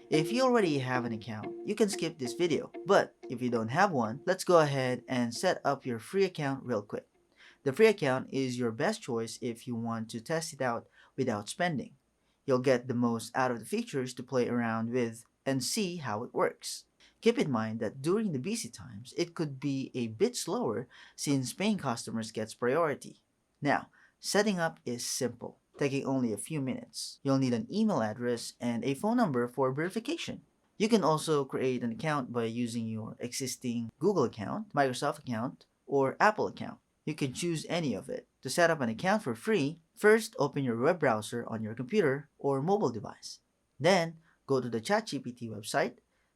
If you already have an account, you can skip this video. But if you don't have one, let's go ahead and set up your free account real quick. The free account is your best choice if you want to test it out without spending. You'll get the most out of the features to play around with and see how it works. Keep in mind that during the busy times, it could be a bit slower since paying customers gets priority. Now, setting up is simple, taking only a few minutes. You'll need an email address and a phone number for verification. You can also create an account by using your existing Google account, Microsoft account, or Apple account. You can choose any of it. To set up an account for free, first open your web browser on your computer or mobile device. Then, go to the ChatGPT website,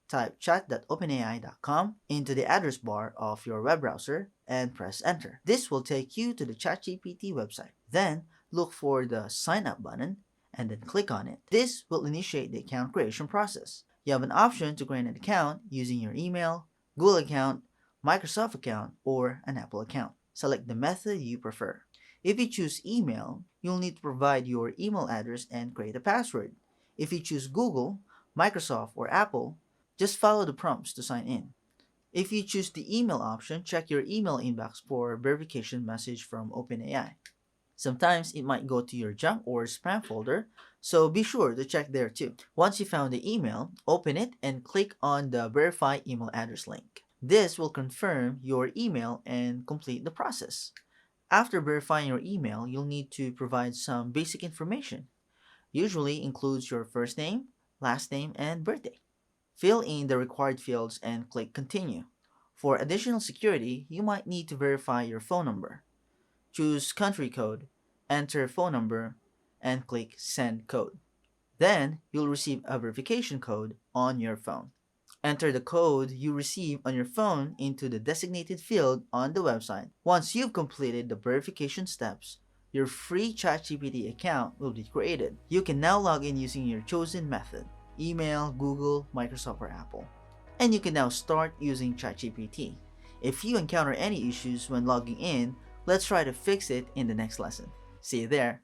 type chat.openai.com into the address bar of your web browser and press enter. This will take you to the ChatGPT website. Then, look for the sign up button and then click on it. This will initiate the account creation process. You have an option to create an account using your email, Google account, Microsoft account, or an Apple account. Select the method you prefer. If you choose email, you'll need to provide your email address and create a password. If you choose Google, Microsoft, or Apple, just follow the prompts to sign in. If you choose the email option, check your email inbox for verification message from OpenAI. Sometimes it might go to your junk or spam folder, so be sure to check there too. Once you found the email, open it and click on the Verify Email Address link. This will confirm your email and complete the process. After verifying your email, you'll need to provide some basic information. Usually includes your first name, last name, and birthday. Fill in the required fields and click Continue. For additional security, you might need to verify your phone number. Choose country code, enter phone number, and click Send Code. Then, you'll receive a verification code on your phone. Enter the code you receive on your phone into the designated field on the website. Once you've completed the verification steps, your free ChatGPT account will be created. You can now log in using your chosen method, email, Google, Microsoft, or Apple. And you can now start using ChatGPT. If you encounter any issues when logging in, let's try to fix it in the next lesson. See you there!